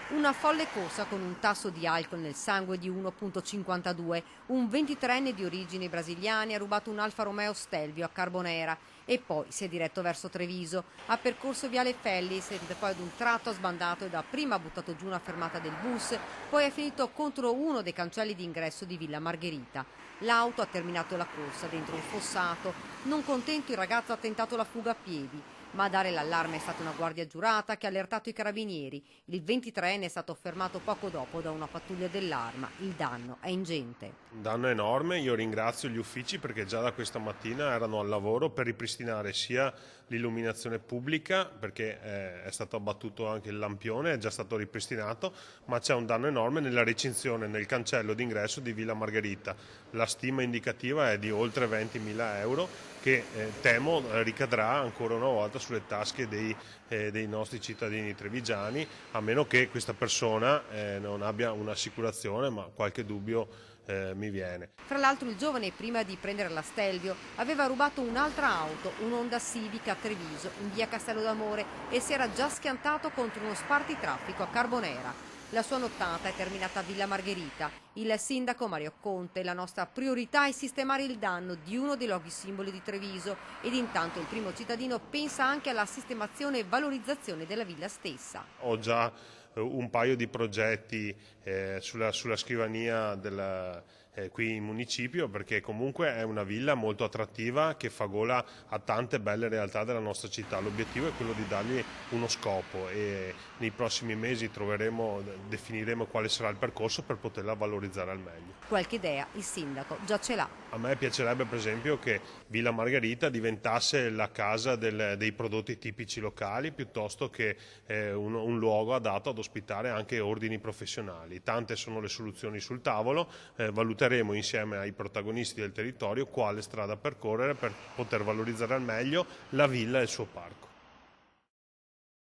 Una folle corsa con un tasso di alcol nel sangue di 1,52. Un 23enne di origini brasiliane ha rubato un Alfa Romeo Stelvio a Carbonera e poi si è diretto verso Treviso. Ha percorso Viale Fellis e poi ad un tratto ha sbandato e dapprima ha buttato giù una fermata del bus, poi è finito contro uno dei cancelli d'ingresso di Villa Margherita. L'auto ha terminato la corsa dentro un fossato. Non contento, il ragazzo ha tentato la fuga a piedi, ma a dare l'allarme è stata una guardia giurata che ha allertato i carabinieri. Il 23enne è stato fermato poco dopo da una pattuglia dell'Arma. Il danno è ingente. Un danno enorme, io ringrazio gli uffici perché già da questa mattina erano al lavoro per ripristinare sia l'illuminazione pubblica, perché è stato abbattuto anche il lampione, è già stato ripristinato, ma c'è un danno enorme nella recinzione, nel cancello d'ingresso di Villa Margherita. La stima indicativa è di oltre 20.000 euro che temo ricadrà ancora una volta sulle tasche dei nostri cittadini trevigiani, a meno che questa persona non abbia un'assicurazione, ma qualche dubbio mi viene. Fra l'altro il giovane, prima di prendere la Stelvio, aveva rubato un'altra auto, un'Honda Civic a Treviso, in via Castello d'Amore, e si era già schiantato contro uno spartitraffico a Carbonera. La sua nottata è terminata a Villa Margherita. Il sindaco Mario Conte: la nostra priorità è sistemare il danno di uno dei luoghi simboli di Treviso, ed intanto il primo cittadino pensa anche alla sistemazione e valorizzazione della villa stessa. Ho già un paio di progetti sulla scrivania qui in municipio, perché comunque è una villa molto attrattiva che fa gola a tante belle realtà della nostra città. L'obiettivo è quello di dargli uno scopo e nei prossimi mesi definiremo quale sarà il percorso per poterla valorizzare al meglio. Qualche idea il sindaco già ce l'ha. A me piacerebbe per esempio che Villa Margherita diventasse la casa dei prodotti tipici locali, piuttosto che un luogo adatto ad ospitare anche ordini professionali. Tante sono le soluzioni sul tavolo, valuteremo insieme ai protagonisti del territorio quale strada percorrere per poter valorizzare al meglio la villa e il suo parco.